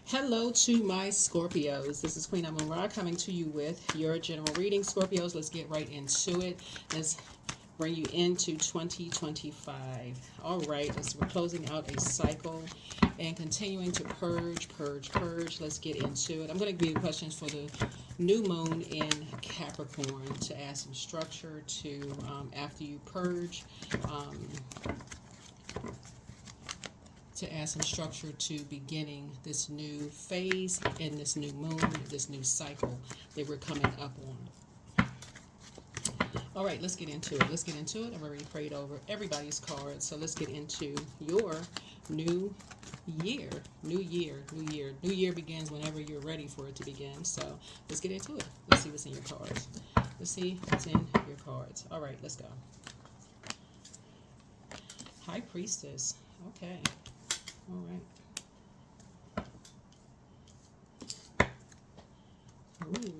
Hello to my Scorpios. This is Queen Amun Ra coming to you with your general reading. Scorpios, let's get right into it. Let's bring you into 2025. All right, we're closing out a cycle and continuing to purge. Let's get into it. I'm going to give you questions for the new moon in Capricorn to add some structure to after you purge. To add some structure to beginning this new phase in this new moon, this new cycle that we're coming up on. All right, let's get into it. I've already prayed over everybody's cards, so let's get into your new year. New year begins whenever you're ready for it to begin. So let's get into it. Let's see what's in your cards. All right, let's go. High Priestess. Okay. All right. Ooh.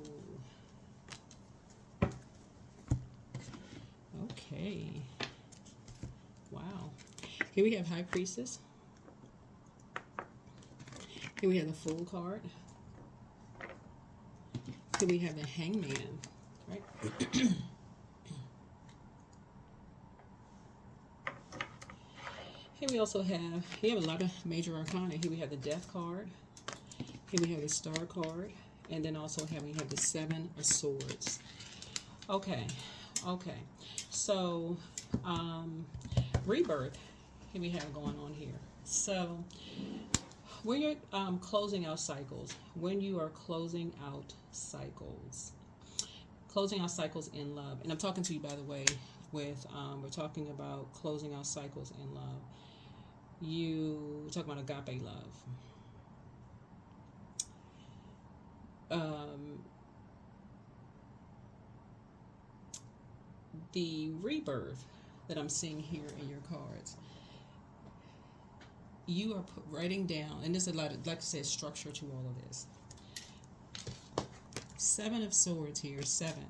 Okay. Wow. Here we have High Priestess. Here we have the Fool card. Here we have the Hangman. Right. Here we also have, a lot of major arcana. Here we have the Death card. Here we have the Star card. And then also we have the Seven of Swords. Okay. So, rebirth. Here we have going on here. So, when you're closing out cycles, closing out cycles in love, and I'm talking to you, by the way, with we're talking about closing out cycles in love. You talk about agape love. The rebirth that I'm seeing here in your cards, you are writing down, and there's a lot of, like I said, structure to all of this. Seven of Swords here, 7.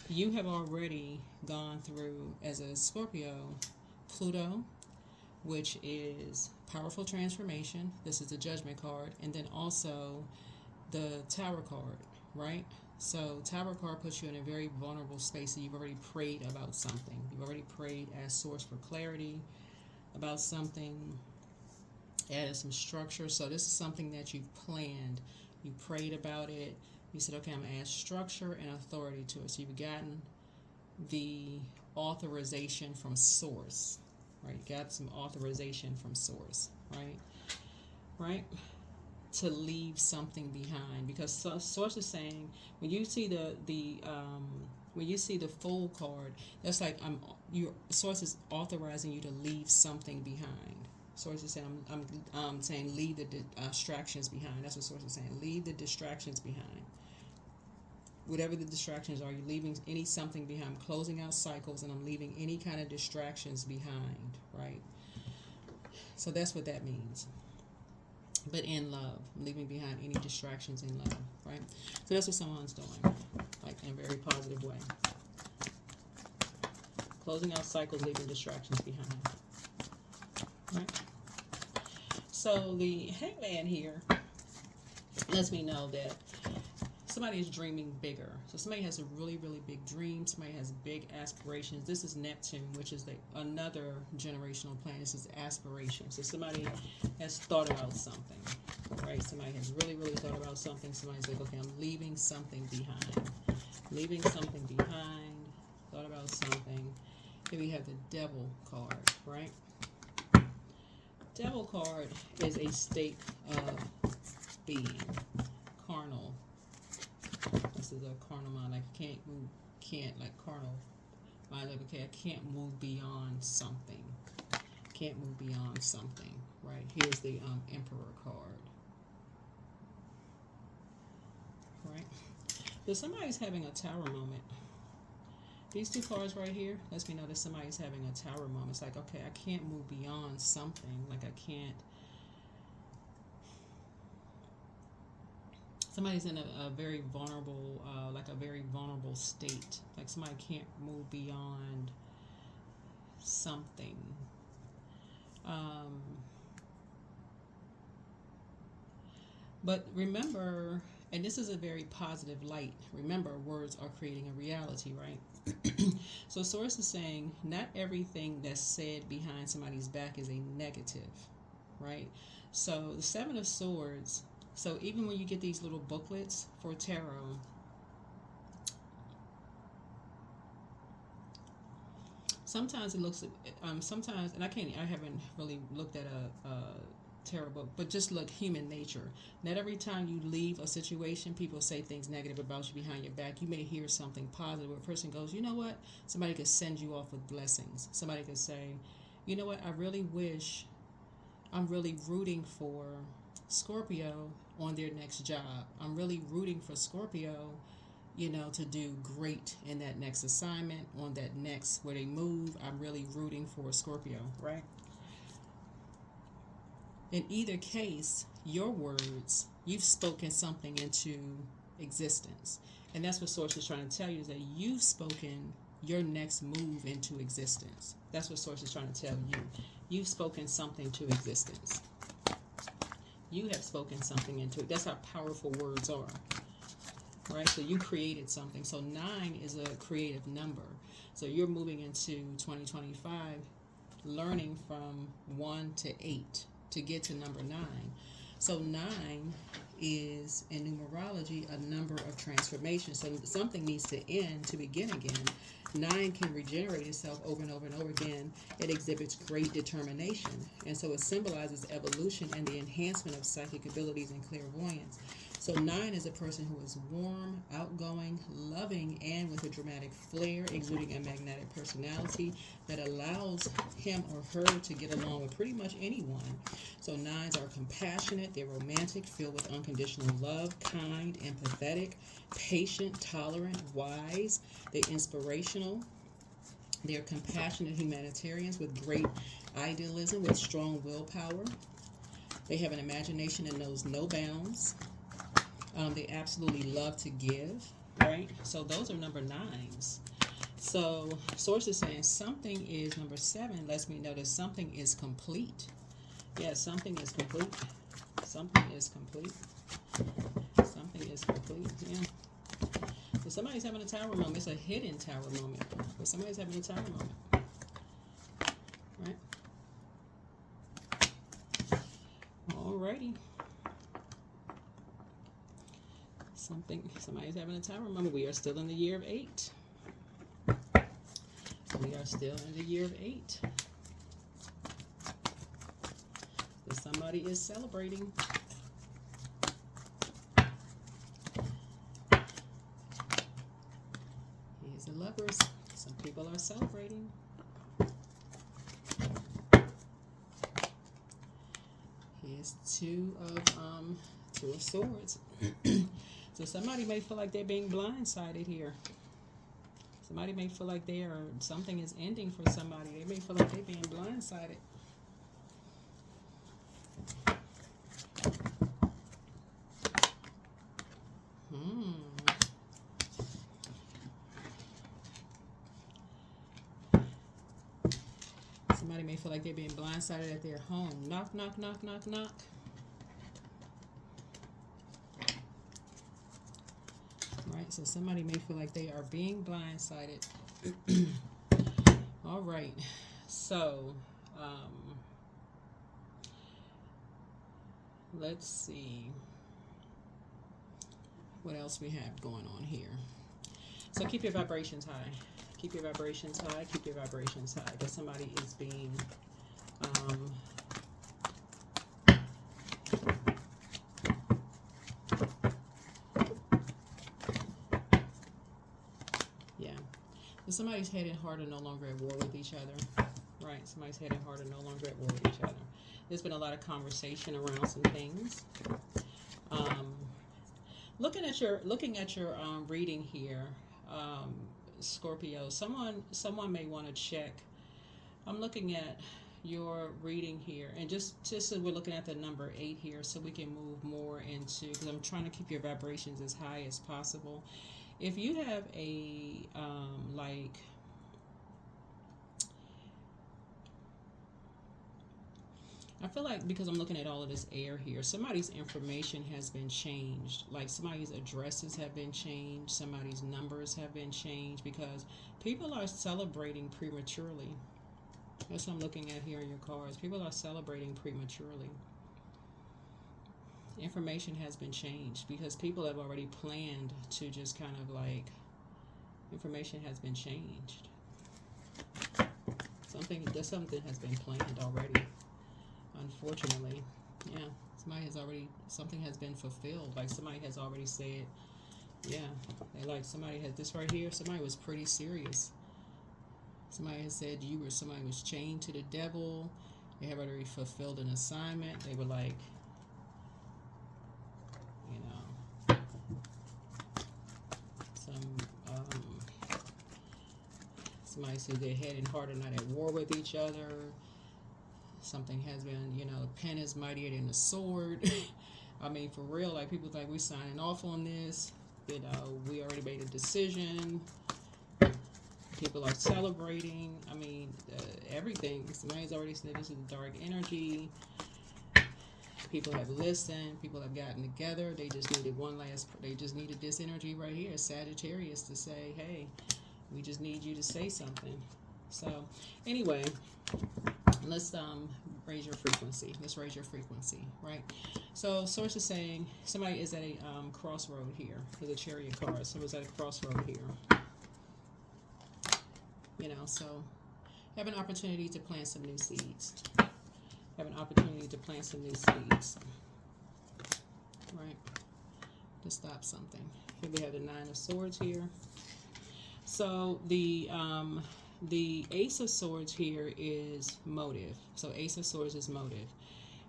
You have already gone through, as a Scorpio, Pluto, which is powerful transformation. This is the Judgment card. And then also the Tower card, right? So Tower card puts you in a very vulnerable space. So you've already prayed about something. You've already prayed as source for clarity about something, added some structure. So this is something that you've planned. You prayed about it. You said, okay, I'm going to add structure and authority to it. So you've gotten the authorization from source. Right, you got some authorization from source, right, to leave something behind, because source is saying, when you see the Fool card, that's like your source is authorizing you to leave something behind. Source is saying, I'm saying leave the distractions behind. That's what source is saying. Leave the distractions behind. Whatever the distractions are, you're leaving something behind. I'm closing out cycles, and I'm leaving any kind of distractions behind, right? So that's what that means. But in love, I'm leaving behind any distractions in love, right? So that's what someone's doing, like in a very positive way. Closing out cycles, leaving distractions behind, right? So the Hangman here lets me know that somebody is dreaming bigger. So somebody has a really, really big dream. Somebody has big aspirations. This is Neptune, which is another generational planet. This is aspiration. So somebody has thought about something, right? Somebody has really, really thought about something. Somebody's like, okay, I'm leaving something behind. Thought about something. Here we have the Devil card, right? Devil card is a state of being, carnal. This is a carnal mind. Like carnal mind. Like, okay, I can't move beyond something. Right? Here's the Emperor card. Right? So somebody's having a tower moment. These two cards right here lets me know that somebody's having a tower moment. It's like, okay, I can't move beyond something. Like I can't. Somebody's in a very vulnerable, state. Like somebody can't move beyond something. But remember, and this is a very positive light, remember, words are creating a reality, right? So source is saying not everything that's said behind somebody's back is a negative, right? So the Seven of Swords, so even when you get these little booklets for tarot, sometimes it looks, sometimes, and I haven't really looked at a tarot book, but just look human nature. Not every time you leave a situation, people say things negative about you behind your back. You may hear something positive where a person goes, you know what? Somebody could send you off with blessings. Somebody could say, you know what? I really wish, I'm really rooting for Scorpio on their next job. I'm really rooting for Scorpio, you know, to do great in that next assignment, on that next where they move. I'm really rooting for Scorpio, right? In either case, your words, you've spoken something into existence. And that's what Source is trying to tell you, is that you've spoken your next move into existence. That's what Source is trying to tell you. You've spoken something to existence. You have spoken something into it. That's how powerful words are. Right? So you created something. So 9 is a creative number. So you're moving into 2025 learning from 1 to 8 to get to number 9. So 9 is, in numerology, a number of transformation. So something needs to end to begin again. 9 can regenerate itself over and over and over again. It exhibits great determination. And so it symbolizes evolution and the enhancement of psychic abilities and clairvoyance. So 9 is a person who is warm, outgoing, loving, and with a dramatic flair, exuding a magnetic personality that allows him or her to get along with pretty much anyone. So 9s are compassionate, they're romantic, filled with unconditional love, kind, empathetic, patient, tolerant, wise, they're inspirational, they're compassionate humanitarians with great idealism, with strong willpower. They have an imagination that knows no bounds. They absolutely love to give, right? So those are number 9s. So Source is saying something is, number 7 lets me know that something is complete. Yeah, something is complete. Something is complete. Something is complete, yeah. So somebody's having a tower moment. It's a hidden tower moment. But somebody's having a tower moment. Right? Alrighty. Somebody's having a tower moment. We are still in the year of 8. We are still in the year of 8. So somebody is celebrating. Here's the Lovers. Some people are celebrating. Here's Two of Swords. So somebody may feel like they're being blindsided here. Somebody may feel like something is ending for somebody. They may feel like they're being blindsided. Somebody may feel like they're being blindsided at their home. Knock, knock, knock, knock, knock. Right, so somebody may feel like they are being blindsided. All right, so let's see what else we have going on here. So keep your vibrations high. Keep your vibrations high. Keep your vibrations high. Because somebody is being somebody's head and heart are no longer at war with each other. Right? Somebody's head and heart are no longer at war with each other. There's been a lot of conversation around some things. Looking at your reading here, Scorpio. Someone may want to check. I'm looking at your reading here, and just so we're looking at the number 8 here, so we can move more into, because I'm trying to keep your vibrations as high as possible. If you have a I feel like because I'm looking at all of this air here, somebody's information has been changed. Like somebody's addresses have been changed, somebody's numbers have been changed because people are celebrating prematurely. That's what I'm looking at here in your cards. People are celebrating prematurely. Information has been changed because people have already planned to just kind of like, information has been changed. Something has been planned already. Unfortunately, yeah, something has been fulfilled. Like somebody has already said, yeah, somebody had this right here. Somebody was pretty serious. Somebody has said somebody was chained to the devil. They have already fulfilled an assignment. They were like, you know, somebody said their head and heart are not at war with each other. Something has been, the pen is mightier than the sword. I mean, for real, like people think we're signing off on this. We already made a decision. People are celebrating. I mean, everything. Somebody's already said this is a dark energy. People have listened. People have gotten together. They just needed this energy right here, Sagittarius, to say, hey, we just need you to say something. So, anyway, let's raise your frequency. Let's raise your frequency, right? So, source is saying somebody is at a crossroad here with a Chariot card. Someone's at a crossroad here. So have an opportunity to plant some new seeds. Have an opportunity to plant some new seeds, right? To stop something. Here we have the Nine of Swords here. So the Ace of Swords here is motive. So Ace of Swords is motive.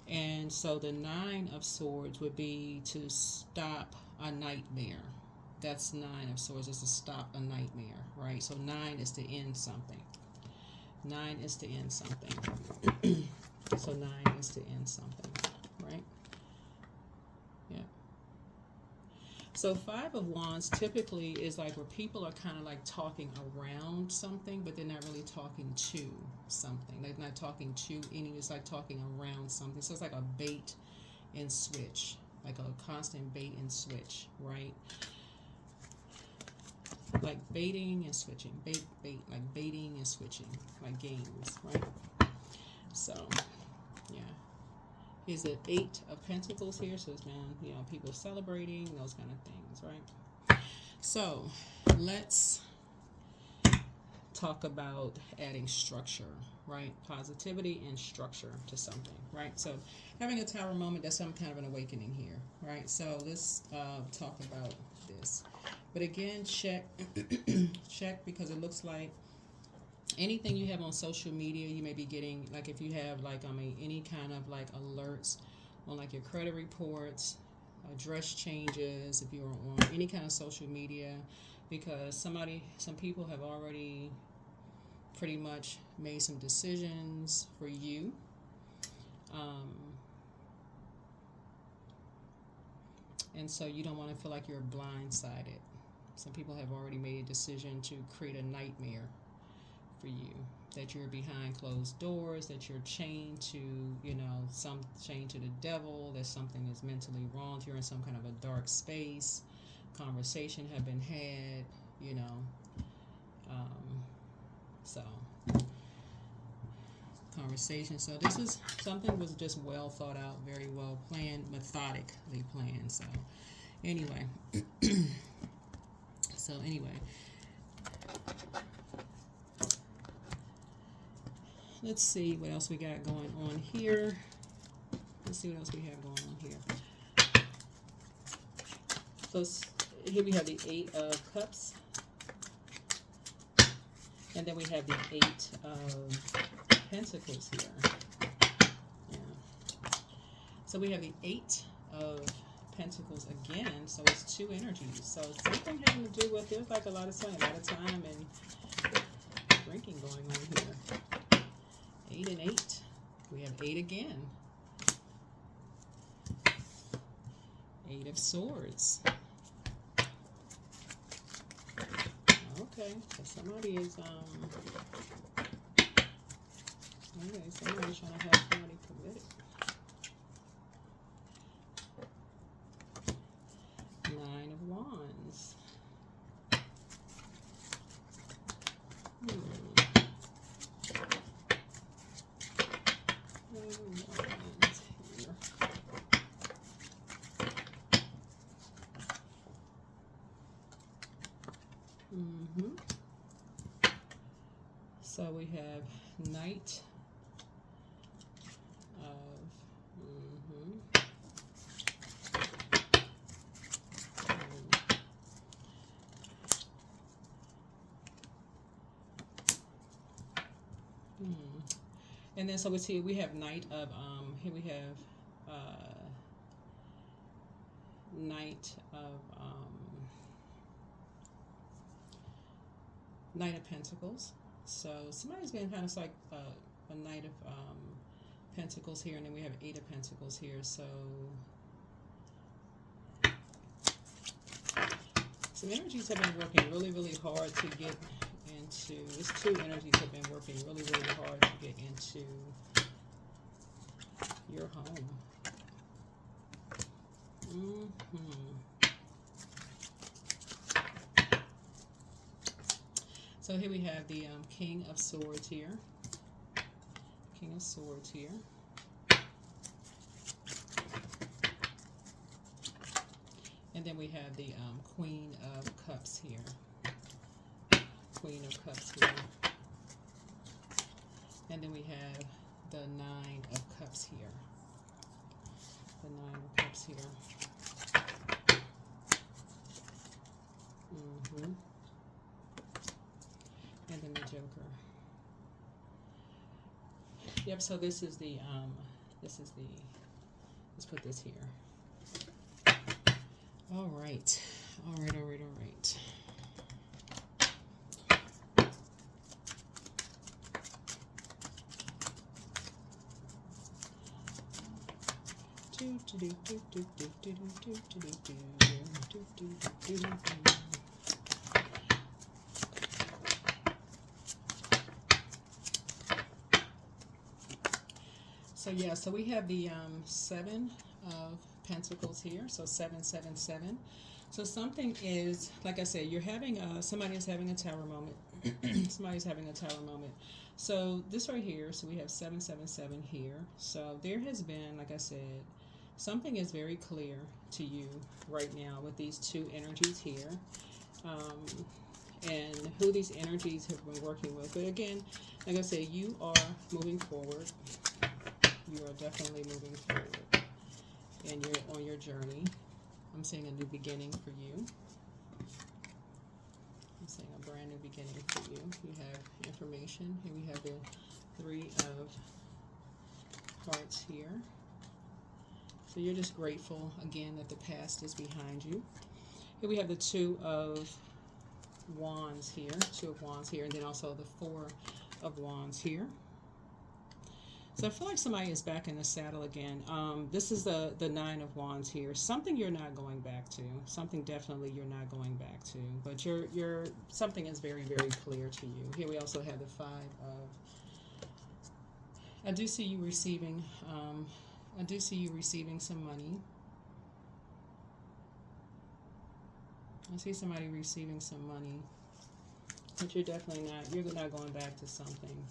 And so the Nine of Swords would be to stop a nightmare. That's Nine of Swords, is to stop a nightmare, right? So 9 is to end something. 9 is to end something. So 9 is to end something, right? Yeah. So 5 of Wands typically is like where people are kind of like talking around something, but they're not really talking to something. They're not talking to any, it's like talking around something. So it's like a bait and switch, like a constant bait and switch, right? Like baiting and switching, bait, like baiting and switching, like games, right? So, yeah. Here's the 8 of Pentacles here, so it's been, people celebrating, those kind of things, right? So, let's talk about adding structure, right? Positivity and structure to something, right? So, having a Tower moment, that's some kind of an awakening here, right? So, let's talk about this. But again, check, because it looks like anything you have on social media, you may be getting, like if you have like, any kind of like alerts on like your credit reports, address changes, if you're on any kind of social media, because some people have already pretty much made some decisions for you. And so you don't want to feel like you're blindsided. Some people have already made a decision to create a nightmare for you, that you're behind closed doors, that you're chained to, chained to the devil, that something is mentally wrong, you're in some kind of a dark space, conversation have been had, so conversation. So this is something was just well thought out, very well planned, methodically planned. So anyway, let's see what else we got going on here. Let's see what else we have going on here. So here we have the 8 of Cups. And then we have the 8 of Pentacles here. Yeah. So we have the 8 of Pentacles again. So it's 2 energies. So something having to do with, there's like a lot of time and drinking going on here. 8 and 8. We have 8 again. 8 of Swords. Okay, so somebody is Okay, somebody's trying to have somebody committed. 9 of Wands. So we have Knight of and then so we see we have Knight of here we have Knight of Knight of Pentacles. So somebody's been kind of like a Knight of Pentacles here, and then we have 8 of Pentacles here. So some energies have been working really, really hard to get into. These 2 energies have been working really, really hard to get into your home. So here we have the King of Swords here. King of Swords here. And then we have the Queen of Cups here. Queen of Cups here. And then we have the 9 of Cups here. The 9 of Cups here. And then the Joker. Yep, so this is the, let's put this here. All right. So yeah, so we have the 7 of Pentacles here. So 777. So something is, like I said, you're having somebody is having a tower moment. Somebody's having a tower moment. So this right here, so we have 777 here. So there has been, like I said, something is very clear to you right now with these 2 energies here. And who these energies have been working with. But again, like I said, you are moving forward. You are definitely moving forward. And you're on your journey. I'm seeing a new beginning for you. I'm seeing a brand new beginning for you. You have information. Here we have the 3 of Hearts here. So you're just grateful, again, that the past is behind you. Here we have the 2 of Wands here. 2 of Wands here. And then also the 4 of Wands here. So I feel like somebody is back in the saddle again. This is the 9 of Wands here. Something you're not going back to. Something definitely you're not going back to. But you're something is very, very clear to you. Here we also have the 5 of. I do see you receiving. I do see you receiving some money. I see somebody receiving some money. But you're definitely not. You're not going back to something.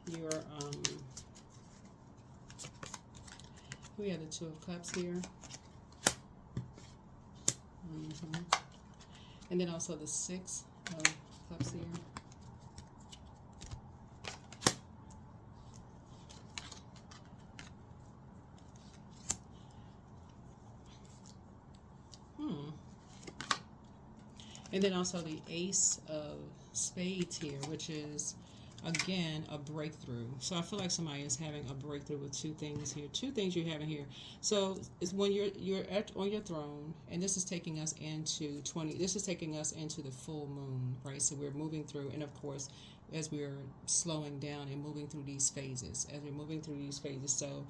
You're we have the 2 of Cups here. And then also the 6 of Cups here. And then also the Ace of Spades here, which is, again, a breakthrough. So I feel like somebody is having a breakthrough with 2 things here. 2 things you're having here. So it's when you're on your throne, and this is taking us into this is taking us into the full moon, right? So we're moving through, and of course, as we're slowing down and moving through these phases, so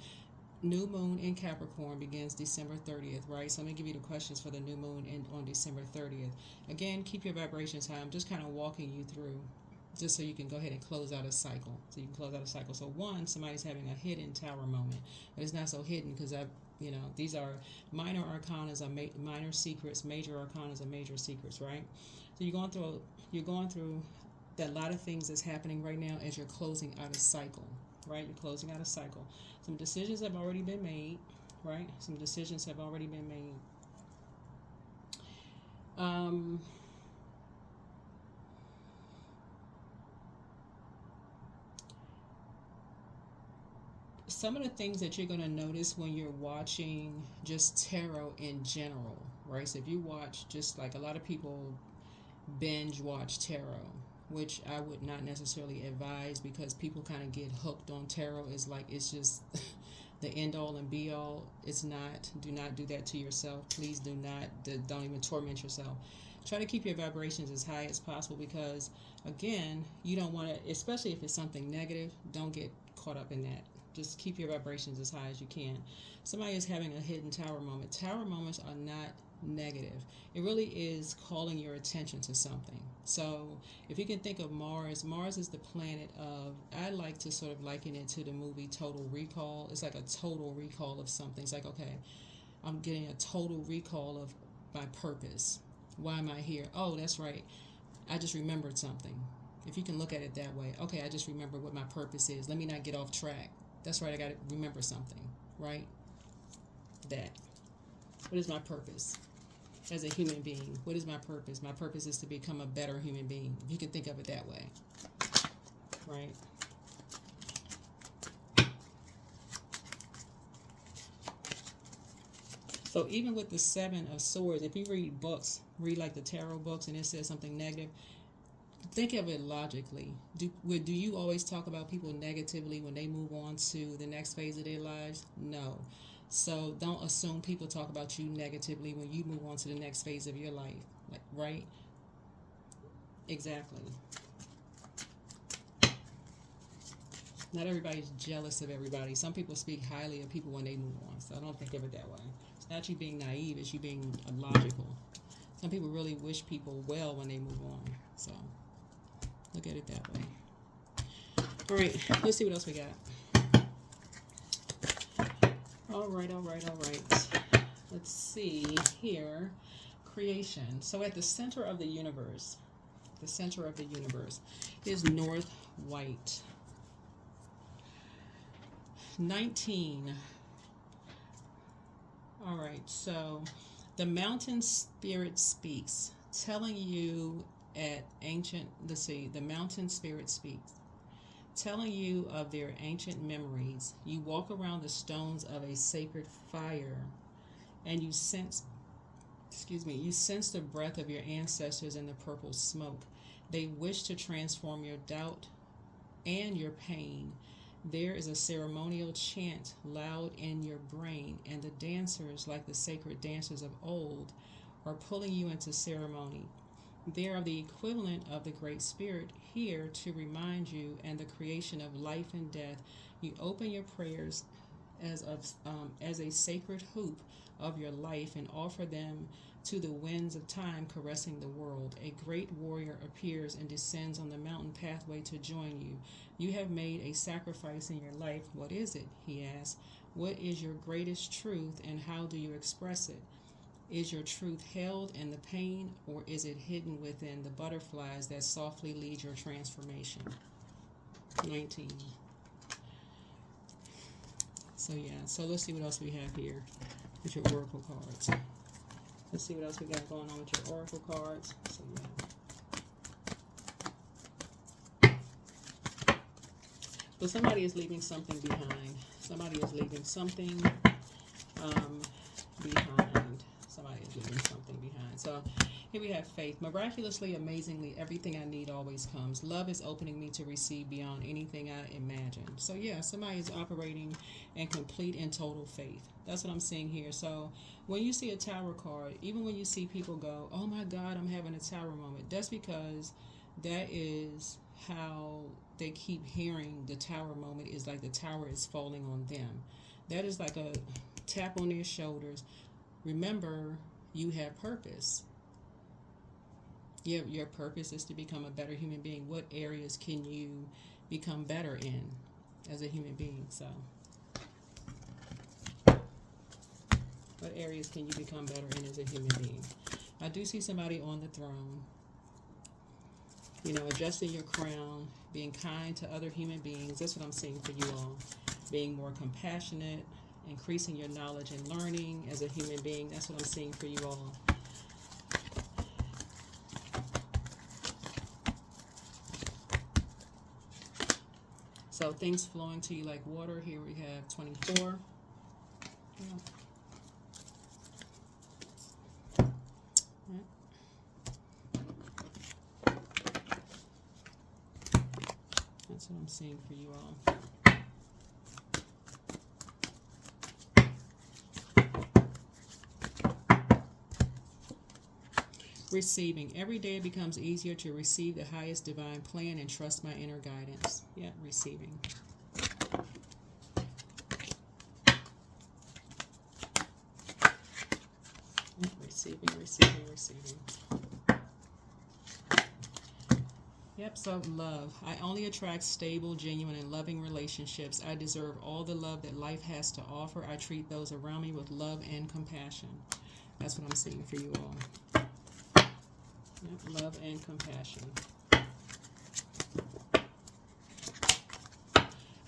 new moon in Capricorn begins December 30th, right? So I'm going to give you the questions for the new moon on December 30th. Again, keep your vibrations high. I'm just kind of walking you through just so you can go ahead and close out a cycle. So you can close out a cycle. So one, somebody's having a hidden tower moment, but it's not so hidden because these are minor arcanas, are minor secrets, major arcanas are major secrets, right? So you're going through that lot of things that's happening right now as you're closing out a cycle, right? You're closing out a cycle. Some decisions have already been made, right? Some decisions have already been made. Some of the things that you're going to notice when you're watching just tarot in general, right? So if you watch, just like a lot of people binge watch tarot, which I would not necessarily advise, because people kind of get hooked on tarot. It's just the end all and be all. It's not. Do not do that to yourself. Please do not. Don't even torment yourself. Try to keep your vibrations as high as possible, because again, you don't want to, especially if it's something negative, don't get caught up in that. Just keep your vibrations as high as you can. Somebody is having a hidden tower moment. Tower moments are not negative. It really is calling your attention to something. So if you can think of Mars, Mars is the planet of, I like to sort of liken it to the movie Total Recall. It's like a total recall of something. It's like, okay, I'm getting a total recall of my purpose. Why am I here? Oh, that's right. I just remembered something. If you can look at it that way, okay, I just remembered what my purpose is. Let me not get off track. That's right, I got to remember something, right? That. What is my purpose as a human being? What is my purpose? My purpose is to become a better human being. If you can think of it that way, right? So even with the Seven of Swords, if you read books, read like the tarot books, and it says something negative, think of it logically. Do you always talk about people negatively when they move on to the next phase of their lives? No. So don't assume people talk about you negatively when you move on to the next phase of your life. Like, right? Exactly. Not everybody's jealous of everybody. Some people speak highly of people when they move on. So don't think of it that way. It's not you being naive, it's you being logical. Some people really wish people well when they move on. So look at it that way. All right, let's see what else we got. All right. Let's see here. Creation. So at the center of the universe is North White. 19. All right, so the mountain spirit speaks, telling you the mountain spirit speaks, telling you of their ancient memories. You walk around the stones of a sacred fire, and you sense the breath of your ancestors in the purple smoke. They wish to transform your doubt and your pain. There is a ceremonial chant loud in your brain, and the dancers, like the sacred dancers of old, are pulling you into ceremony. They are the equivalent of the Great Spirit here to remind you and the creation of life and death. You open your prayers as a sacred hoop of your life and offer them to the winds of time caressing the world. A great warrior appears and descends on the mountain pathway to join you. You have made a sacrifice in your life. What is it? He asks. What is your greatest truth, and how do you express it? Is your truth held in the pain, or is it hidden within the butterflies that softly lead your transformation? 19. So let's see what else we have here with your oracle cards. Let's see what else we got going on with your oracle cards. So somebody is leaving something behind. Somebody is leaving something behind. Somebody is leaving something behind. So here we have faith. Miraculously, amazingly, everything I need always comes. Love is opening me to receive beyond anything I imagine. So yeah, somebody is operating in complete and total faith. That's what I'm seeing here. So when you see a tower card, even when you see people go, oh my God, I'm having a tower moment, that's because that is how they keep hearing the tower moment is like the tower is falling on them. That is like a tap on their shoulders. Remember, you have purpose. Your purpose is to become a better human being. What areas can you become better in as a human being? So, what areas can you become better in as a human being? I do see somebody on the throne, you know, adjusting your crown, being kind to other human beings. That's what I'm seeing for you all. Being more compassionate, increasing your knowledge and learning as a human being. That's what I'm seeing for you all. So things flowing to you like water. Here we have 24. Yeah. Right. That's what I'm seeing for you all. Receiving. Every day it becomes easier to receive the highest divine plan and trust my inner guidance. Yeah, receiving. Receiving. Yep, so love. I only attract stable, genuine, and loving relationships. I deserve all the love that life has to offer. I treat those around me with love and compassion. That's what I'm seeing for you all. Yep, love and compassion.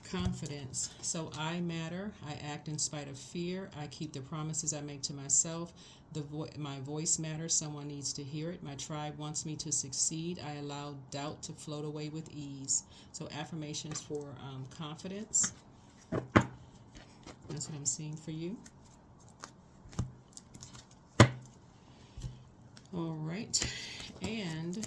Confidence. So I matter. I act in spite of fear. I keep the promises I make to myself. My voice matters. Someone needs to hear it. My tribe wants me to succeed. I allow doubt to float away with ease. So affirmations for confidence. That's what I'm seeing for you. All right. And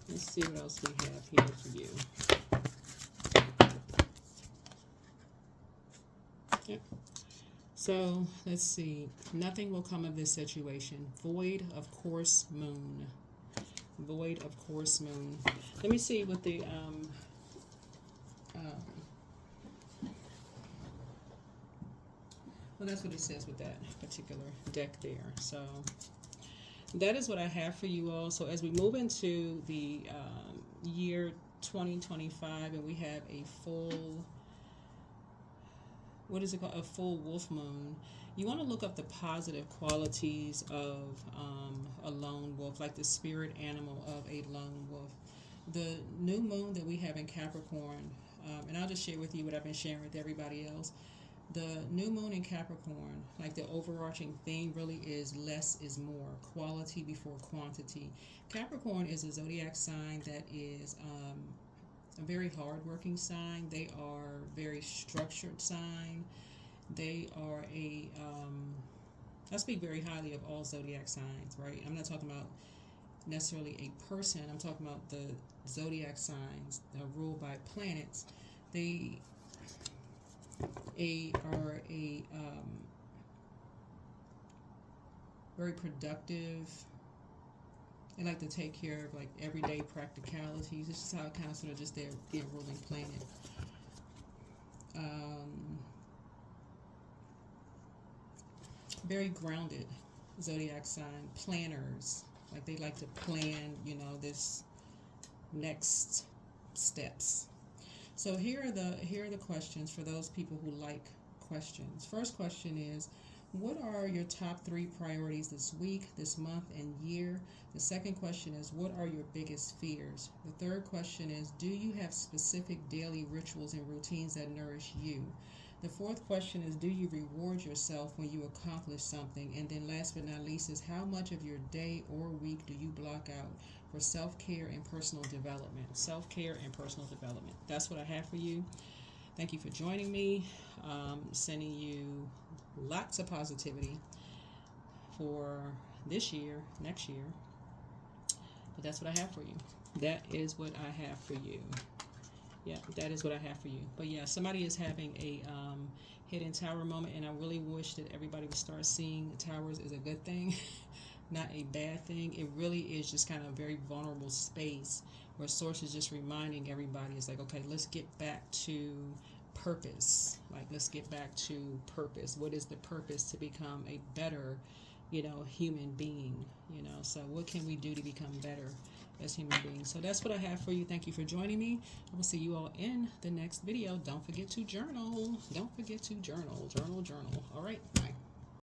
let's see what else we have here for you. Yep. So let's see. Nothing will come of this situation. Void of course moon. Void of course moon. Let me see what the well, that's what it says with that particular deck there. So that is what I have for you all. So as we move into the year 2025, and we have a full, what is it called? A full wolf moon. You want to look up the positive qualities of a lone wolf, like the spirit animal of a lone wolf. The new moon that we have in Capricorn, and I'll just share with you what I've been sharing with everybody else. The new moon in Capricorn, like the overarching theme really is less is more, quality before quantity. Capricorn is a zodiac sign that is a very hardworking sign. They are very structured sign. They are I speak very highly of all zodiac signs, right? I'm not talking about necessarily a person. I'm talking about the zodiac signs that are ruled by planets. They are very productive. They like to take care of like everyday practicalities. This is how it kind of sort of just their ruling planet. Very grounded zodiac sign. Planners. Like they like to plan, this next steps. So here are the questions for those people who like questions. First question is, what are your top 3 priorities this week, this month, and year? The second question is, what are your biggest fears? The third question is, do you have specific daily rituals and routines that nourish you? The fourth question is, do you reward yourself when you accomplish something? And then last but not least is, how much of your day or week do you block out for self-care and personal development? Self-care and personal development. That's what I have for you. Thank you for joining me. Sending you lots of positivity for this year, next year. But that's what I have for you. That is what I have for you. Yeah, that is what I have for you. But yeah, somebody is having a hidden tower moment, and I really wish that everybody would start seeing towers as a good thing, not a bad thing. It really is just kind of a very vulnerable space where Source is just reminding everybody, it's like, okay, let's get back to purpose. Like, let's get back to purpose. What is the purpose to become a better human being, so what can we do to become better as human beings? So that's what I have for you. Thank you for joining me. I will see you all in the next video. Don't forget to journal. Don't forget to journal. All right, bye.